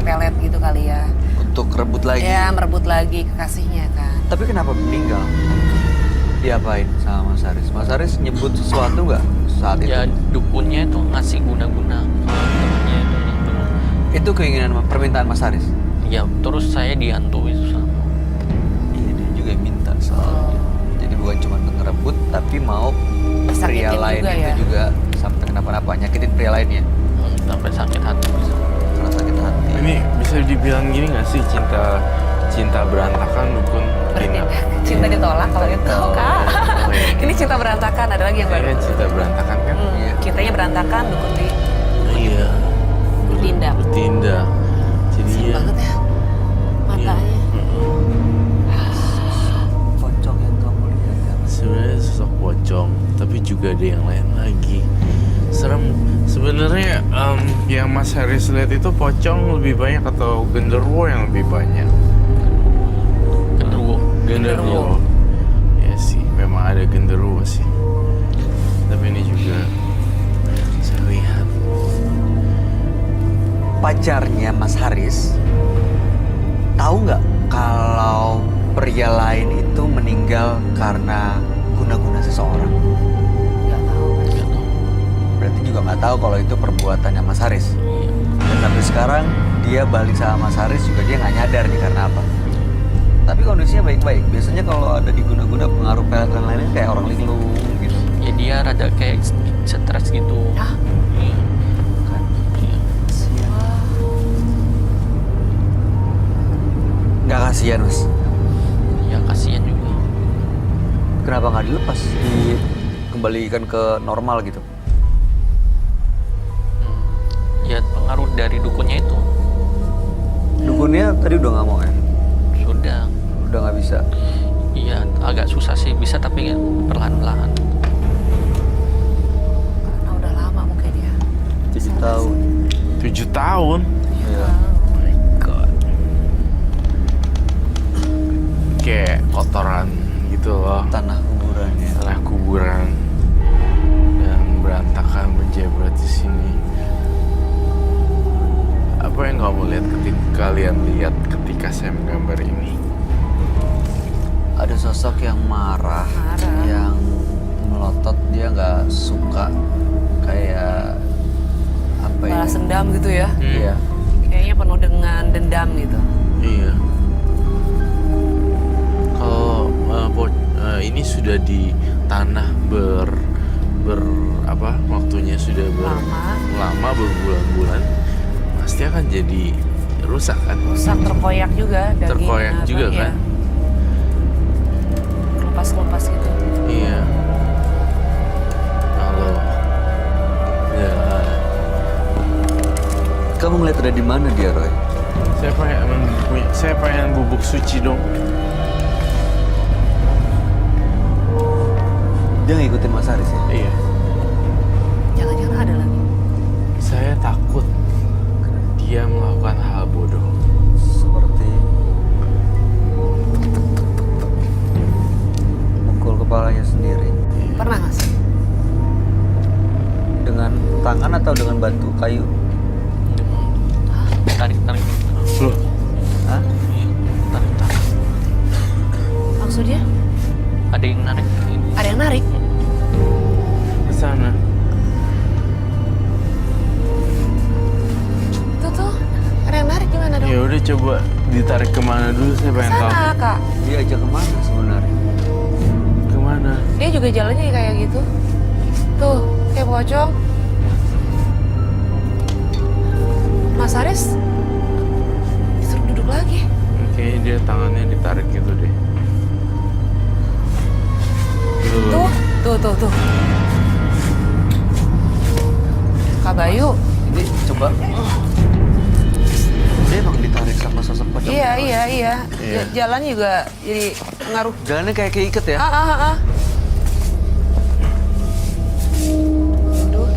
pelet gitu kali ya. Untuk rebut lagi. Ya, merebut lagi kekasihnya kan. Tapi kenapa meninggal? Diapain sama Mas Haris? Mas Haris nyebut sesuatu nggak saat itu? Ya dukunnya itu ngasih guna-guna ke temennya itu. Itu keinginan permintaan Mas Haris? Ya terus saya dihantui itu sama. Iya, dia juga yang minta soalnya. Jadi bukan cuma ngerebut, tapi mau pria Sakitin lain juga itu ya? juga sampai kenapa-napa, nyakitin pria lainnya. Sampai sakit hati bisa. Karena sakit hati. Ini bisa dibilang gini nggak sih, cinta berantakan dukun Bertindak. inap? Cinta ditolak kalau itu, Kak. Ini cinta berantakan, ada lagi yang Iya baru. kan, cinta berantakan kan? Iya. Cintanya berantakan, dukun di Iya. Bertindak. Bertindak. Jadi Serem ya. banget ya matanya. Pocong yang kamu lihat ya. Sebenarnya sosok pocong, tapi juga ada yang lain lagi. Serem. Sebenarnya yang Mas Haris lihat itu pocong lebih banyak atau genderuwo yang lebih banyak? Genderuwo. Genderuwo. Ya sih, memang ada genderuwo sih. Tapi ini juga saya lihat. Pacarnya Mas Haris tahu nggak kalau pria lain itu meninggal karena guna-guna seseorang? Nggak tahu. Nggak tahu. Berarti juga nggak tahu kalau itu perbuatannya Mas Haris. Iya. Dan sampai sekarang dia balik sama Mas Haris juga dia nggak nyadar nih karena apa. Tapi kondisinya baik-baik. Biasanya kalau ada diguna-guna pengaruh pelet dan lainnya kayak orang linglung gitu. Ya dia rada kayak stres gitu. Hah? Iya. Kan? Iya. Nggak kasihan Mas. Ya kasihan juga. Kenapa nggak dilepas? Dikembalikan ke normal gitu. Ya pengaruh dari dukunnya itu. Dukunnya tadi udah nggak mau ya? Sudah. Udah nggak bisa. Iya agak susah sih bisa tapi perlahan-lahan. Karena udah lama mungkin ya. 7 tahun. 7 tahun? Iya. Oh my god. Kayak kotoran gitu loh. Tanah kuburannya. Tanah kuburan yang berantakan menjebret di sini. Apa yang kamu lihat ketika kalian lihat ketika saya menggambar ini? Ada sosok yang marah, Marah. yang melotot, dia nggak suka kayak apa ya? Balas dendam gitu ya. Iya. Kayaknya penuh dengan dendam gitu. Iya. Kalau ini sudah di tanah waktunya sudah lama berbulan-bulan, pasti akan jadi rusak kan? Rusak, terkoyak juga daging. Terkoyak juga iya. kan? Kelupas-kelupas gitu. Iya. Kalau ya, Kamu ngeliat ada di mana dia, Roy? saya pengen bubuk suci dong. Dia ngikutin Mas Haris ya? Iya. Jangan-jangan ada lagi. Saya takut dia melakukan hal bodoh. Seperti mukul kepalanya sendiri. Pernah nggak sih? Dengan tangan atau dengan batu kayu? Tarik-tarik. Loh, Hah? Iya. Tarik-tarik. Maksudnya Ada yang narik. ada yang narik. ke sana. Tuh, ada yang narik gimana dong? Ya udah coba ditarik kemana dulu, saya pengen tahu. Sana, Kak. Dia ajak kemana sebenarnya? Kemana? Dia juga jalannya kayak gitu. Tuh, kayak pocong. Mas Haris disuruh duduk lagi. Kayaknya dia tangannya ditarik gitu deh. Tuh. Kak Bayu. Ini coba. Dia emang ditarik sama sosok pocong. Iya. Iya. Jalan juga jadi pengaruh. Jalannya kayak keiket ya? Ah. Duh.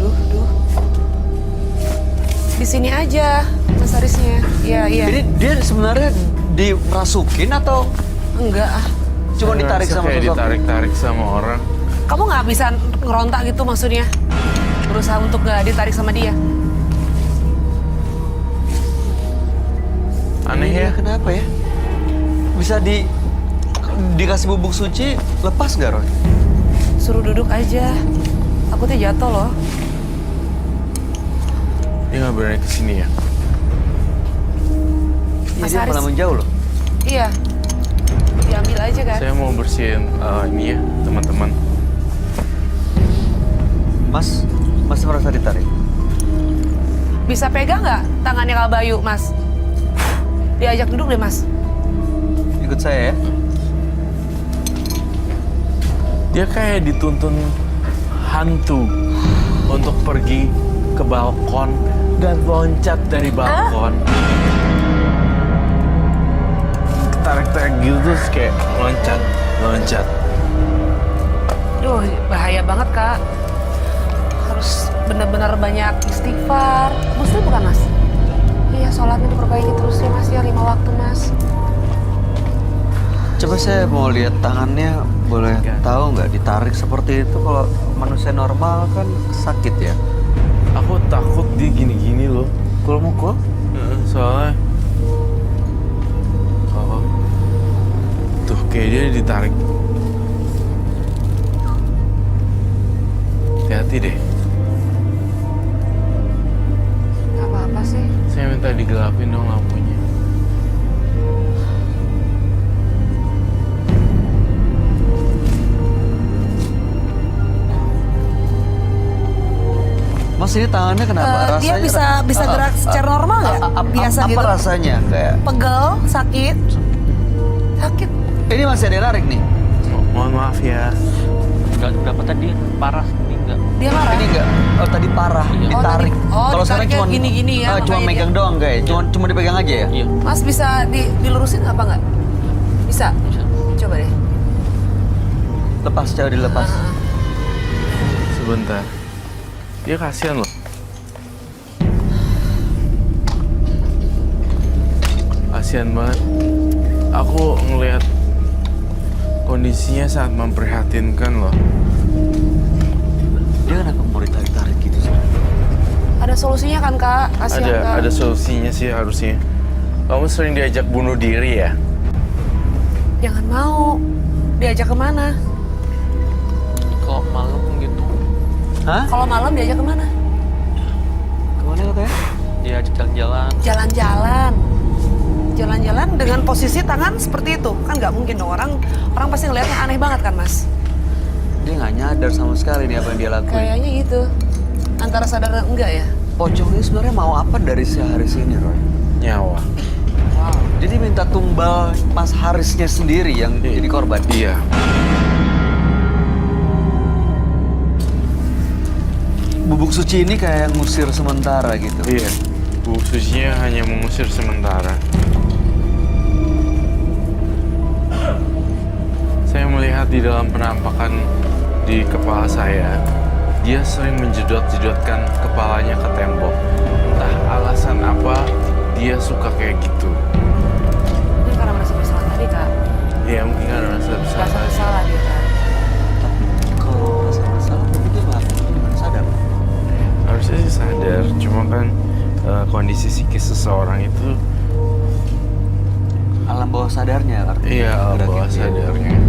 Di sini aja Mas Harisnya. Iya. Ini dia sebenarnya dirasukin atau Enggak ah. cuma Saya ditarik ngerasa sama kayak sosok? ditarik-tarik sama orang. Kamu nggak bisa ngerontak gitu maksudnya? Berusaha untuk nggak ditarik sama dia? kenapa ya? Bisa dikasih bubuk suci, lepas nggak, Roy? Suruh duduk aja. Takutnya jatuh loh. Dia nggak berani kesini ya? Iya, Mas dia Haris. pernah menjauh loh. Iya. Diambil aja kan. Saya mau bersihin ini ya, teman-teman. Mas, masih merasa ditarik? Bisa pegang nggak tangannya Kak Bayu, Mas? Diajak duduk deh, Mas. Ikut saya ya. Dia kayak dituntun hantu untuk pergi ke balkon dan loncat dari balkon. Tarik-tarik gitu terus kayak loncat. Duh, bahaya banget, Kak. Harus benar-benar banyak istighfar. Muslim bukan, Mas? Iya, sholatnya diperbaiki terus ya, Mas. Ya, 5 waktu, Mas. Coba saya mau lihat tangannya, boleh tahu nggak ditarik seperti itu? Kalau manusia normal kan sakit ya. Aku takut dia gini-gini loh. Mukul? Soalnya tuh kayak dia ditarik. Hati-hati deh. Gak apa-apa sih. Saya minta digelapin dong lampunya. Mas, ini tangannya kenapa? Dia bisa gerak secara normal nggak? Biasa apa gitu. rasanya? Kayak Pegel, sakit. ini masih ada yang narik nih. Mohon maaf ya. Nggak dapat tadi parah ini enggak. Dia marah. Ini enggak, tadi parah, Iya. ditarik. Oh, Kalau sekarang ditariknya cuma gini-gini ya, cuma makanya megang doang kayak, cuma dipegang aja ya. Iya, Mas bisa dilurusin apa nggak? Bisa. bisa. Coba deh. Lepas, coba dilepas. Sebentar. Dia kasihan loh. Kasihan banget. Aku ngelihat kondisinya sangat memprihatinkan loh. Dia kenapa mau ditarik-tarik gitu sih? Ada solusinya kan, Kak? Kasihan, Kak. Ada solusinya sih harusnya. Kamu sering diajak bunuh diri ya? Jangan mau. Diajak kemana? Kalau malam gitu Hah? Kalau malam diajak kemana? Kemana katanya? dia ajak jalan-jalan. Jalan-jalan. Jalan-jalan dengan posisi tangan seperti itu. Kan nggak mungkin dong. Orang pasti ngeliatnya aneh banget kan, Mas? Dia nggak nyadar sama sekali nih apa yang dia lakuin. Kayaknya gitu. Antara sadar dan enggak ya? Pocong ini sebenarnya mau apa dari si Haris ini, Roy? Nyawa. Wow. Jadi minta tumbal Mas Harisnya sendiri yang jadi korban. Iya. Bubuk suci ini kayak ngusir sementara gitu. Iya. Bubuk sucinya hanya mengusir sementara. Saya melihat di dalam penampakan di kepala saya, dia sering menjedot-jedotkan kepalanya ke tembok. Entah alasan apa dia suka kayak gitu. Mungkin karena merasa bersalah tadi, Kak. Ya mungkin karena rasa bersalah. Merasa bersalah dia, Kak. Tapi kalau rasa bersalah tapi dia nggak sadar. Harusnya sih sadar, cuma kan kondisi psikis seseorang itu Alam bawah sadarnya artinya. iya gerakin bawah dia. sadarnya.